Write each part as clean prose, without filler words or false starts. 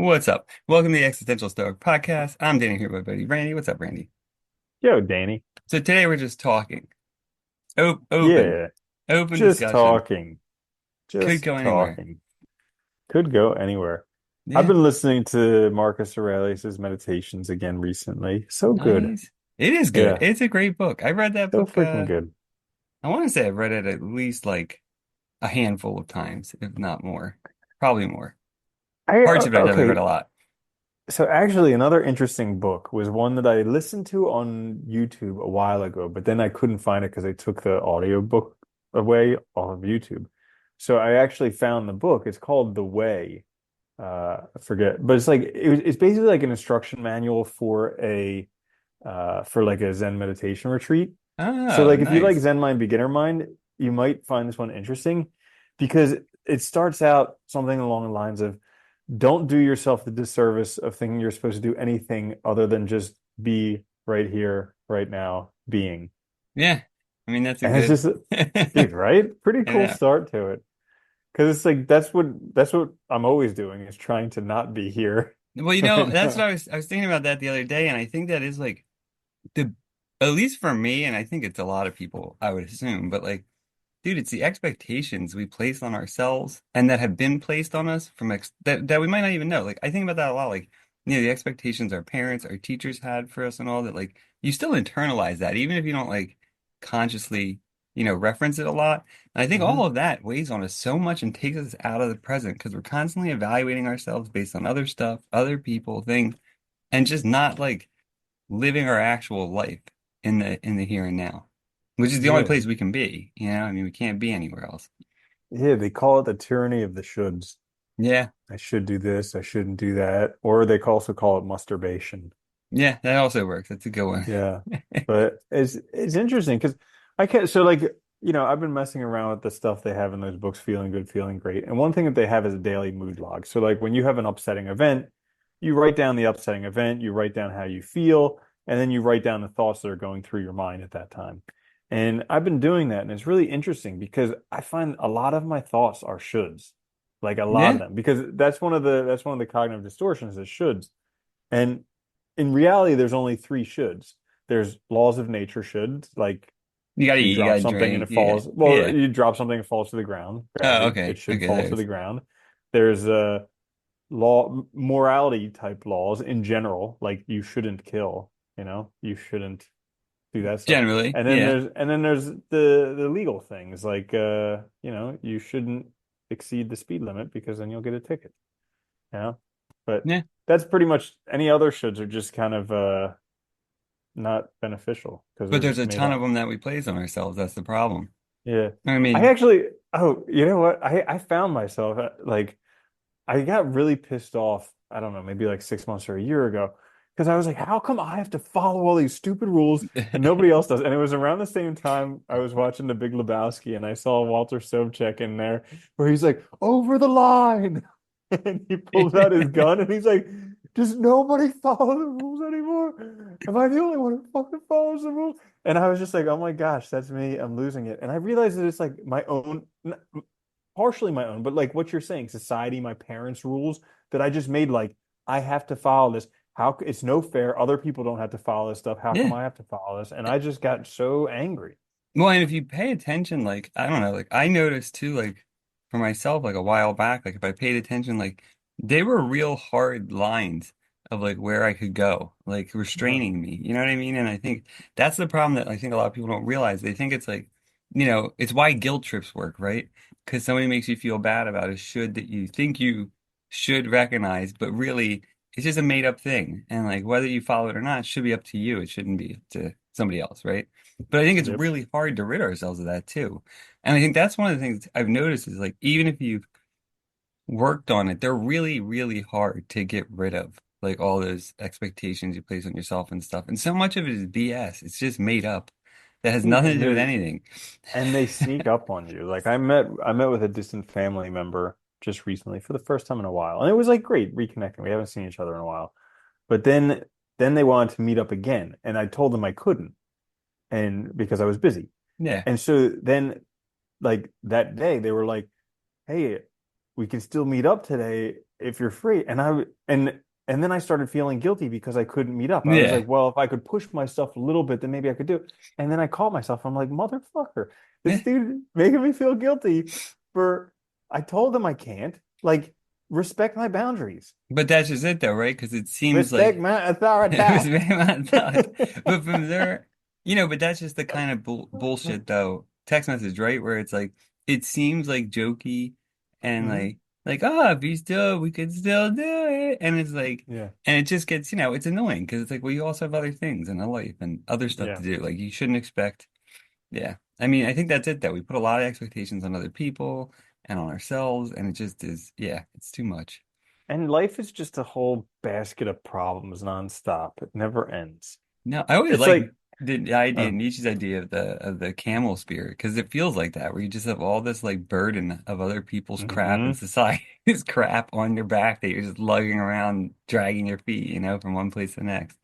What's up? Welcome to the Existential Stoic podcast. I'm Danny here with my buddy Randy. What's up, Randy? Yo, Danny. So today we're just talking. Open. Yeah, Open just discussion. talking. Could Just go anywhere. talking. Could go anywhere. I've Yeah, been listening to Marcus Aurelius's meditations again recently. So good. nice. It is good. Yeah, It's a great book. I read that so book, freaking good. I want to say I've read it at least like a handful of times, if not more. Probably more. Parts of it I definitely read Okay. a lot. So actually, another interesting book was one that I listened to on YouTube a while ago, but then I couldn't find it because they took the audiobook away off of YouTube. So I actually found the book. It's called The Way. I forget, but it's basically like an instruction manual for like a Zen meditation retreat. So Oh, like if you like nice. Zen mind, beginner mind, you might find this one interesting because it starts out something along the lines of don't do yourself the disservice of thinking you're supposed to do anything other than just be right here, right now, being. Yeah. I mean, that's a And it's good. just, dude, right? Pretty cool Yeah. start to it. Because it's like that's what I'm always doing is trying to not be here Well, right that's what now. I was thinking about that the other day, and I think that is like the at least for me, and I think it's a lot of people, I would assume, but like, dude, it's the expectations we place on ourselves and that have been placed on us from ex that we might not even know. Like, I think about that a lot. Like, the expectations our parents, our teachers had for us and all that. Like, you still internalize that, even if you don't like consciously, reference it a lot. And I think all Hmm. of that weighs on us so much and takes us out of the present because we're constantly evaluating ourselves based on other stuff, other people, things, and just not like living our actual life in the here and now, which is the only Yeah. place we can be. I mean, we can't be anywhere else. Yeah, they call it the tyranny of the shoulds. Yeah, I should do this, I shouldn't do that. Or they also call it masturbation. yeah, that also works. That's a good one. Yeah. But it's interesting because I can't so like I've been messing around with the stuff they have in those books, Feeling Good, Feeling Great. And one thing that they have is a daily mood log. So like when you have an upsetting event, you write down the upsetting event, you write down how you feel, and then you write down the thoughts that are going through your mind at that time. And I've been doing that, and it's really interesting because I find a lot of my thoughts are shoulds. Like a lot of Yeah, them. Because that's one of the cognitive distortions is shoulds. And in reality, there's only three shoulds. There's laws of nature shoulds, like you gotta you eat, you drop gotta something and drink. it Yeah, falls. Well, yeah. you drop something and it falls to the ground. Oh, Gravity. It okay, should okay. fall to the There's ground. There's morality type laws in general, like you shouldn't kill, you shouldn't do that stuff. generally, And then yeah, there's the legal things like you shouldn't exceed the speed limit because then you'll get a ticket. Yeah. But yeah. that's pretty much any other shoulds are just kind of not beneficial because But they're there's just a made ton of up. them that we place on ourselves. That's the problem. Yeah. I I mean, actually, oh, you know what? I found myself like I got really pissed off, I don't know, maybe like 6 months or a year ago, because I was like, how come I have to follow all these stupid rules and nobody else does? And it was around the same time I was watching The Big Lebowski and I saw Walter Sobchak in there where he's like, over the line. And he pulls out his gun and he's like, does nobody follow the rules anymore? Am I the only one who fucking follows the rules? And I was just like, oh my gosh, that's me. I'm losing it. And I realized that it's like my own, partially my own, but like what you're saying, society, my parents' rules that I just made like I have to follow this. It's no fair. Other people don't have to follow this stuff. How come yeah. I have to follow this? And I just got so angry. Well, and if you pay attention, like, I don't know, like I noticed too, like for myself, like a while back, like if I paid attention, like they were real hard lines of like where I could go, like Yeah. restraining me. You know what I mean? And I think that's the problem that I think a lot of people don't realize. They think it's like, it's why guilt trips work, right? Because somebody makes you feel bad about a should that you think you should recognize, but really it's just a made up thing. And like whether you follow it or not, it should be up to you. It shouldn't be up to somebody else, right? But I think it's Yep. really hard to rid ourselves of that too. And I think that's one of the things I've noticed is like even if you've worked on it, they're really, really hard to get rid of. Like all those expectations you place on yourself and stuff. And so much of it is BS. It's just made up. That has Dude, nothing to do with anything. and they sneak up on you. Like I met with a distant family member just recently for the first time in a while. And it was like great reconnecting. We haven't seen each other in a while. But then they wanted to meet up again. And I told them I couldn't and because I was busy. Yeah. And so then like that day they were like, hey, we can still meet up today if you're free. And then I started feeling guilty because I couldn't meet up. I was Yeah. like, well, if I could push myself a little bit, then maybe I could do it. And then I caught myself. I'm like, motherfucker, this Yeah. dude making me feel guilty for I told him I can't. Like, respect my boundaries. But that's just it though, right? Because it seems Respect like my it was authority. very much thought. But from there, but that's just the kind of bullshit though. Text message, right? Where it's like it seems like jokey and Mhm. like oh, if you still we could still do it. And it's like Yeah. and it just gets, it's annoying because it's like, well, you also have other things in a life and other stuff to Yeah. do. Like you shouldn't expect, yeah. I mean, I think that's it though. We put a lot of expectations on other people and on ourselves, and it just is, yeah, it's too much. And life is just a whole basket of problems nonstop. It never ends. No, I always It's like like, the idea, oh, Nietzsche's idea of the camel spirit, because it feels like that, where you just have all this like burden of other people's crap and hmm society's crap on your back that you're just lugging around, dragging your feet, from one place to the next.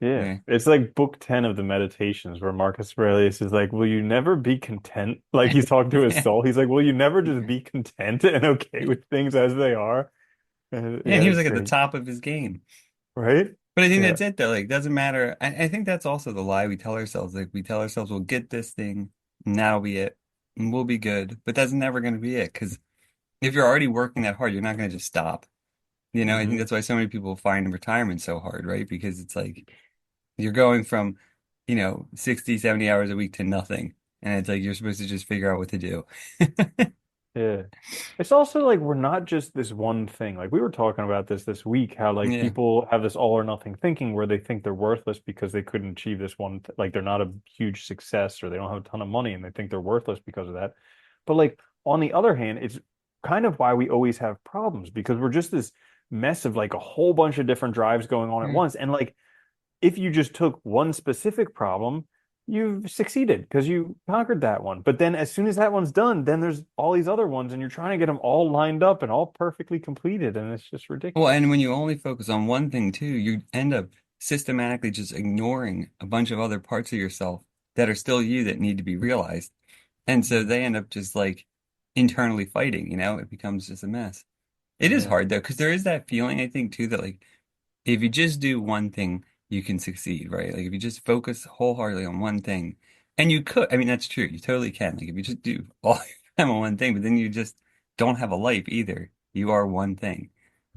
yeah. Yeah. It's like book 10 of the Meditations where Marcus Aurelius is like, will you never be content? Like he's talking to his Yeah. soul. He's like, will you never just be content and okay with things as they are? And And yeah, he was it's like at the great. top of his game. Right? But I think Yeah. that's it though. Like, doesn't matter. I think that's also the lie we tell ourselves. Like, we tell ourselves we'll get this thing, and that'll be it, and we'll be good. But that's never going to be it. Because if you're already working that hard, you're not going to just stop. I think hmm that's why so many people find retirement so hard, right? Because it's like you're going from, 60, 70 hours a week to nothing. And it's like you're supposed to just figure out what to do. Yeah. It's also like we're not just this one thing. Like we were talking about this week, how like Yeah. people have this all or nothing thinking where they think they're worthless because they couldn't achieve this like they're not a huge success or they don't have a ton of money and they think they're worthless because of that. But like on the other hand, it's kind of why we always have problems because we're just this mess of like a whole bunch of different drives going on at Mm. once. And like if you just took one specific problem, you've succeeded because you conquered that one. But then as soon as that one's done, then there's all these other ones, and you're trying to get them all lined up and all perfectly completed, and it's just Well, and ridiculous. when you only focus on one thing too, you end up systematically just ignoring a bunch of other parts of yourself that are still you that need to be realized. And so Mhm. they end up just like internally fighting, it becomes just a mess. It is Yeah, hard though, because there is that feeling, I think, too, that like if you just do one thing, you can succeed, right? Like if you just focus wholeheartedly on one thing, and you could, I mean, that's true, you totally can. Like if you just do all your time on one thing, but then you just don't have a life either. You are one thing,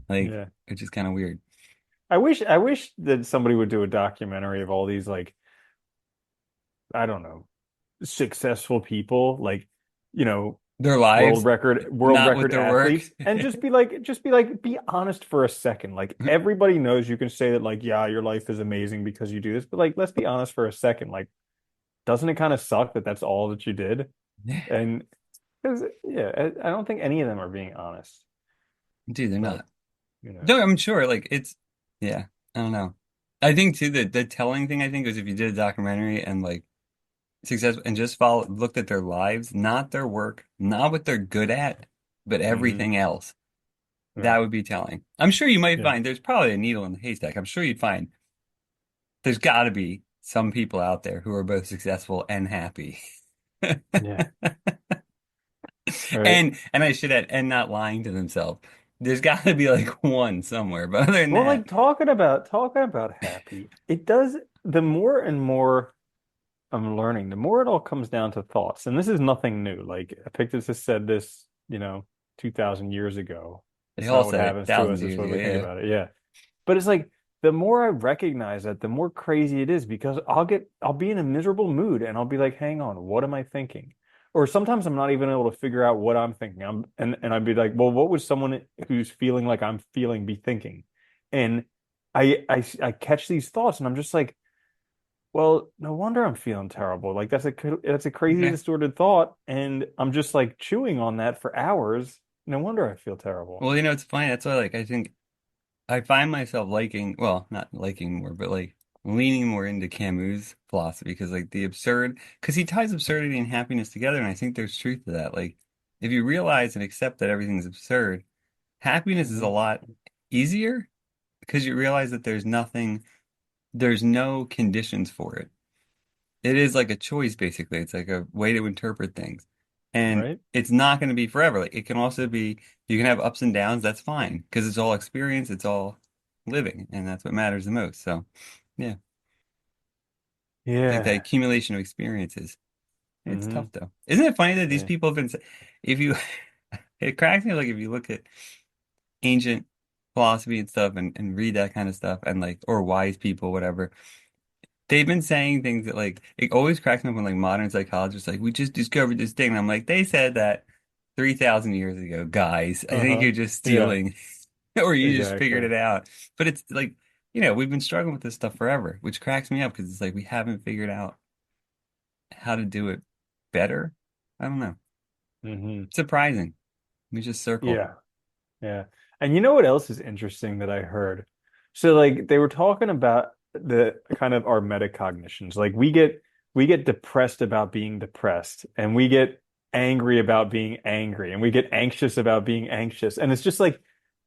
like, yeah. which is kind of weird. I wish that somebody would do a documentary of all these like I don't know successful people like you know Their world lives, record world not with record their work. athletes and be honest for a second like everybody knows you can say that like yeah your life is amazing because you do this but like let's be honest for a second like doesn't it kind of suck that that's all that you did and because yeah I don't think any of them are being honest Dude, they're but not. you know No, I'm sure. Like it's, yeah, I don't know. I think too that the telling thing I think is if you did a documentary and like success and just looked at their lives, not their work, not what they're good at, but hmm everything else, yeah that would be telling. I'm sure you might yeah find there's probably a needle in the haystack. I'm sure you'd find there's got to be some people out there who are both successful and happy. yeah right And I should add, and not lying to themselves. There's got to be like one somewhere, but other than well that, like talking about happy it does the more and more I'm learning, the more it all comes down to thoughts. And this is nothing new. Like Epictetus has said this, 2000 years ago. they It's all not what said it happens to thousands us, of it's years what ago. we think Yeah. about it. Yeah. But it's like the more I recognize that, the more crazy it is because I'll be in a miserable mood and I'll be like, hang on, what am I thinking? Or sometimes I'm not even able to figure out what I'm thinking. And I'd be like, well, what would someone who's feeling like I'm feeling be thinking? And I catch these thoughts and I'm just like, well, no wonder I'm feeling terrible. Like that's a crazy Okay. distorted thought, and I'm just like chewing on that for hours. No wonder I feel terrible. Well, it's funny. That's why, like, I think I find myself liking, well, not liking more, but like leaning more into Camus' philosophy because, like, because he ties absurdity and happiness together. And I think there's truth to that. Like, if you realize and accept that everything's absurd, happiness is a hmm lot easier because you realize that there's no conditions for it. It is like a choice, basically. It's like a way to interpret things. And Right? it's not going to be forever. Like it can also be, you can have ups and downs. That's fine because it's all experience. It's all living, and that's what matters the most. So, yeah, it's like that Yeah. accumulation of experiences. It's Hmm. tough though. Isn't it funny that these Yeah. people have been, if you, it cracks me like if you look at ancient philosophy and stuff and read that kind of stuff and like, or wise people, whatever, they've been saying things that like, it always cracks me up when like modern psychologists like, we just discovered this thing. And I'm like, they said that 3,000 years ago, guys. I think Uh-huh. you're just Yeah, stealing or you just figured exactly. it out. But it's like, we've been struggling with this stuff forever, which cracks me up because it's like we haven't figured out how to do it better. I don't know. Hmm. Surprising. We just circle. Yeah. Yeah. And you know what else is interesting that I heard? So like they were talking about the kind of our metacognitions. Like we get depressed about being depressed and we get angry about being angry and we get anxious about being anxious. And it's just like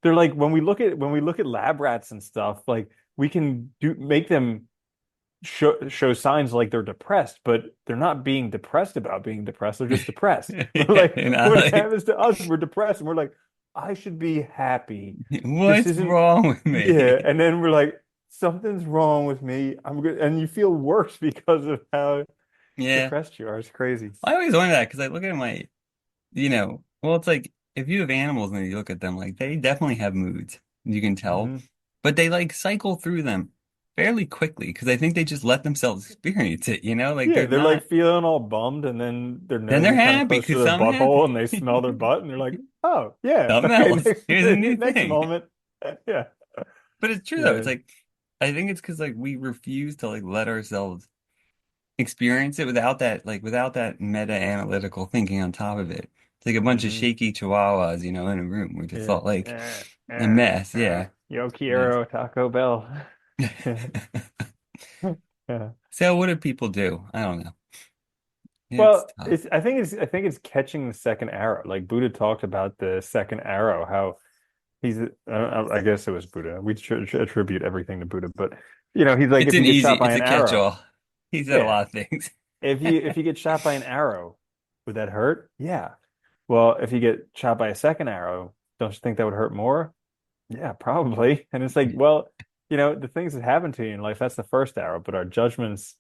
they're like when we look at lab rats and stuff, like we can do make them show signs like they're depressed, but they're not being depressed about being depressed. They're just depressed. We're Yeah, like, and I when it like, happens to us, we're depressed, and we're like, I should be happy. This what's isn't, wrong with yeah. me? And then we're like, something's wrong with me. I'm good, and you feel worse because of how Yeah. depressed you are. It's crazy. I always wonder that because I look at my, well, it's like if you have animals and you look at them, like they definitely have moods. You can tell, Hmm. but they like cycle through them fairly quickly because I think they just let themselves experience it, like Yeah, they're they're like not, feeling all bummed, and then their then nose they're is kind of happy close to because their something butthole, and happened. they smell their butt, and they're like, "Oh, yeah, Something okay, else. next Here's a new next thing. moment." Yeah, But it's true though. It's yeah. like, I think it's because like we refuse to like let ourselves experience it without that meta-analytical thinking on top of it. It's like a bunch of Hmm. shaky chihuahuas, in a room. We're just Yeah. all like a mess. Yeah. Yo Mess. quiero Taco Bell. Yeah. So what do people do? I don't know. It's Well, tough. I think it's catching the second arrow. Like Buddha talked about the second arrow, how I guess it was Buddha. We should attribute everything to Buddha, but he's like It's if you an get easy, shot by it's an a arrow, catch-all. He said a yeah. lot of things. If you get shot by an arrow, would that hurt? Yeah. Well, if you get shot by a second arrow, don't you think that would hurt more? Yeah, probably. And it's like, well, the things that happen to you in life, that's the first arrow, but our judgments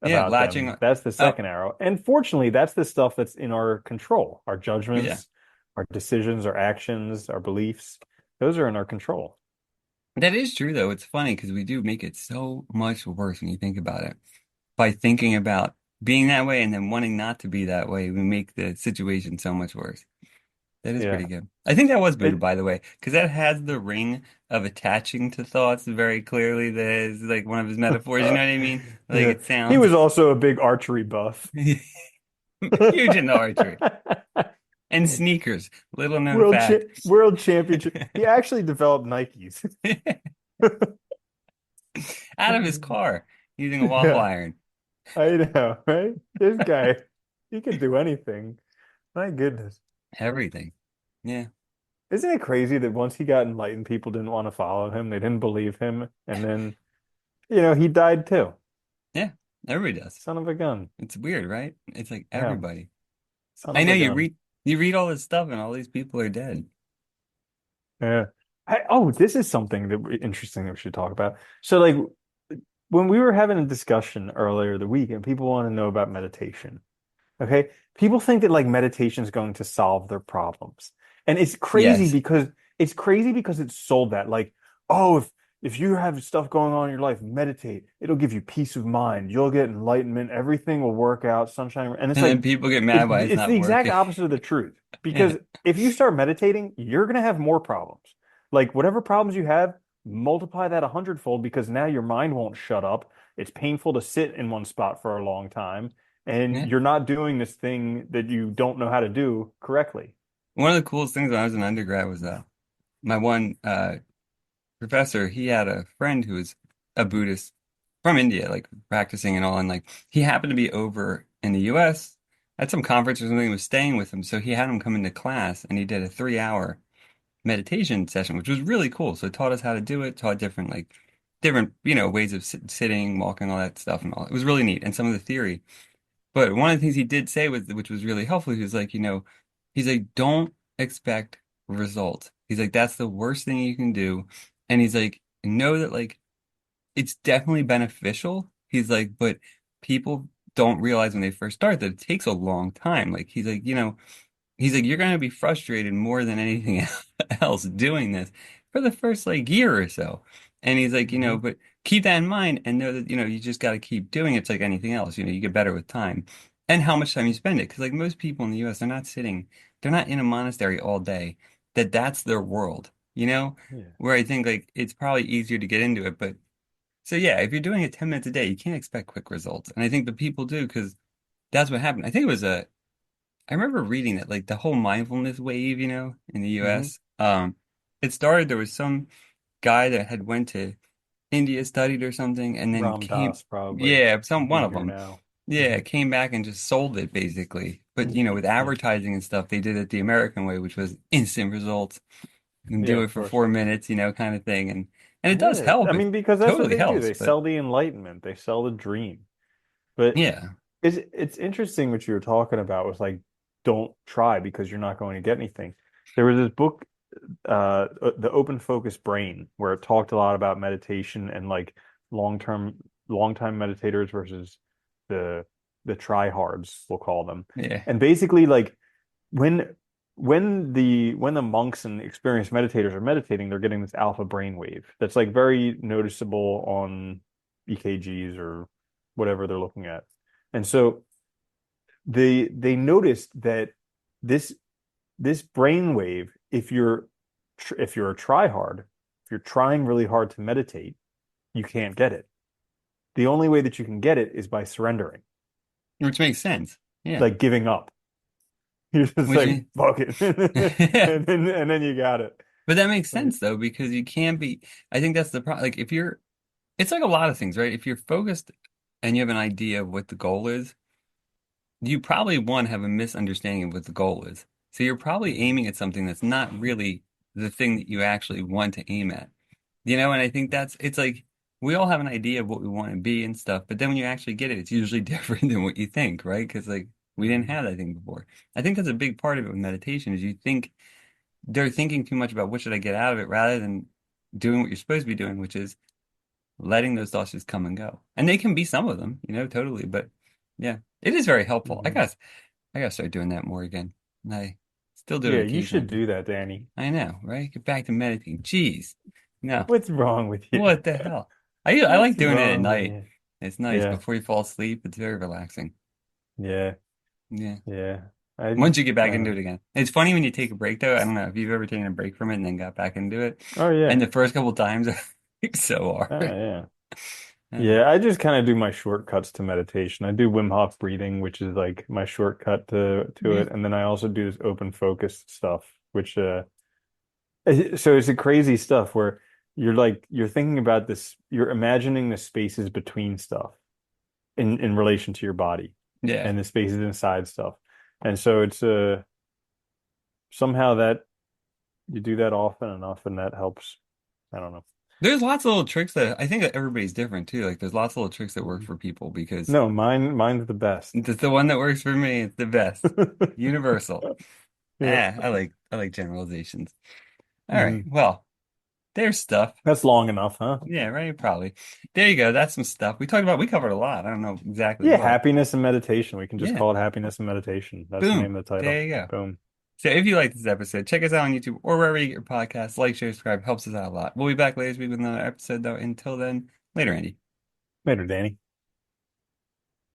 Yeah, about latching them, on. that's the Oh, second arrow. And fortunately, that's the stuff that's in our control. Our yeah. judgments, our decisions, our actions, our beliefs, those are in our control. That is true though. It's funny because we do make it so much worse when you think about it. By thinking about being that way and then wanting not to be that way, we make the situation so much worse. That is pretty Yeah. good. I think that was Buddha, It by the way, because that has the ring of attaching to thoughts very clearly. That is like one of his metaphors. You know what I mean? Like yeah. it He sounds was also a big archery buff. huge into archery and sneakers. Little known World cha fact. world championship. He actually developed Nikes. Out of his car using a waffle Yeah, iron. I know, right? This guy, he could do anything. My goodness. Everything. Yeah. Isn't it crazy that once he got enlightened, people didn't want to follow him? They didn't believe him. And then, he died too. Yeah. Everybody does. Son of a gun. It's weird, right? It's like Yeah, everybody. son I of know a gun. you read all this stuff and all these people are dead. Yeah. This is something interesting that we should talk about. So, like, when we were having a discussion earlier the week, and people want to know about meditation. Okay. People think that like meditation is going to solve their problems. And Yes. it's crazy because it's sold that like, oh, if you have stuff going on in your life, meditate. It'll give you peace of mind. You'll get enlightenment. Everything will work out, sunshine. And it's And then like people get mad it's why it's it's the not exact working. opposite of the truth. Yeah. Because if you start meditating, you're gonna have more problems. Like whatever problems you have, multiply that a hundredfold because now your mind won't shut up. It's painful to sit in one spot for a long time and Yeah. you're not doing this thing that you don't know how to do correctly. One of the coolest things when I was an undergrad was my one professor, he had a friend who was a Buddhist from India, like practicing and all, and like he happened to be over in the US at some conference or something, and was staying with him. So he had him come into class and he did a 3 hour meditation session, which was really cool. So it taught us how to do it, taught different, ways of sitting, walking, all that stuff and all. It was really neat. And some of the theory. But one of the things he did say was, which was really helpful, he was like, he's like, don't expect results. He's like, that's the worst thing you can do. And he's like, know that like it's definitely beneficial. He's like, but people don't realize when they first start that it takes a long time. Like he's like, you're gonna be frustrated more than anything else doing this for the first like year or so. And he's like, Hmm. but keep that in mind and know that, you just got to keep doing it. It's like anything else, you get better with time and how much time you spend it. Because like most people in the US, they're not in a monastery all day. That's their world, Yeah. where I think like it's probably easier to get into it. But so yeah, if you're doing it 10 minutes a day, you can't expect quick results. And I think the people do because that's what happened. I think it was I remember reading that like the whole mindfulness wave, in the Hmm. US, it started, there was some guy that had went to India, studied or something, and then Ram came, Dass probably. yeah, one He's of here them. now. Yeah, Hmm. came back and just sold it basically. But with Yeah. advertising and stuff, they did it the American way, which was instant results and Yeah, do it of for course. 4 minutes, kind of thing. And it does Yeah. I help. It mean, because that's what totally they do. helps. They But sell the enlightenment. They sell the dream. But yeah, it's interesting what you were talking about was like, don't try because you're not going to get anything. There was this book, The Open Focus Brain, where it talked a lot about meditation and like long-term, long-time meditators versus the the tryhards, we'll call them. yeah, And basically, like when when the monks and experienced meditators are meditating, they're getting this alpha brainwave that's like very noticeable on EKGs or whatever they're looking at. And so they noticed that this this brainwave, if you're a tryhard, if you're trying really hard to meditate, you can't get it. The only way that you can get it is by surrendering, which makes sense. Yeah, like giving up. You're just which like, fuck it. yeah. And then you got it. But that makes Like, sense though, because you can't be, I think that's the problem. Like if you're, it's like a lot of things, right? If you're focused and you have an idea of what the goal is, you probably one have a misunderstanding of what the goal is. So you're probably mhm, aiming at something that's not really the thing that you actually want to aim at. And I think it's like we all have an idea of what we want to be and stuff, but then when you actually get it, it's usually different than what you think, right? Because like we didn't mhm, have that thing before. I think that's a big part of it with meditation is you think they're thinking too much about what should I get out of it rather than doing what you're supposed to be doing, which is letting those thoughts just come and go. And they can be some of them, totally. But yeah, it is very helpful. mhm. I gotta start doing that more again. And I still do it Yeah, you occasionally. should do that, Danny. I know, right? Get back to meditating. Jeez. No, What's wrong with you? what the hell? I What's like doing it at wrong with night. you? It's nice Yeah, before you fall asleep. It's very relaxing. yeah, Yeah. yeah. I, Once you get back into uh, it again. It's funny when you take a break though. I don't know if you've ever taken a break from it and then got back into it. oh And yeah. the first couple times are so Oh hard. yeah. Uh, Yeah, I just kind of do my shortcuts to meditation. I do Wim Hof breathing, which is like my shortcut to yeah. it, and then I also do this open focus stuff, which so it's a crazy stuff where you're thinking about this, you're imagining the spaces between stuff in relation to your body Yeah. and the spaces inside stuff. And so it's somehow that you do that often enough and that helps. I don't know. There's lots of little tricks that I think that everybody's different too. Like there's lots of little tricks that work Mhm. for people because No, mine's the best. it's the one that works for me. It's the best. Universal. Yeah. I like generalizations. All right. Mhm. Well, there's stuff. That's long enough, huh? Yeah, right. Probably. There you go. That's some stuff. We covered a lot. I don't know exactly Yeah, what. happiness and meditation. We can just Yeah. call it happiness and meditation. That's the Boom. name of the title. There you go. Boom. So if you like this episode, check us out on YouTube or wherever you get your podcasts. Like, share, subscribe. Helps us out a lot. We'll be back later this week with another episode though. Until then, later, Andy. Later, Danny.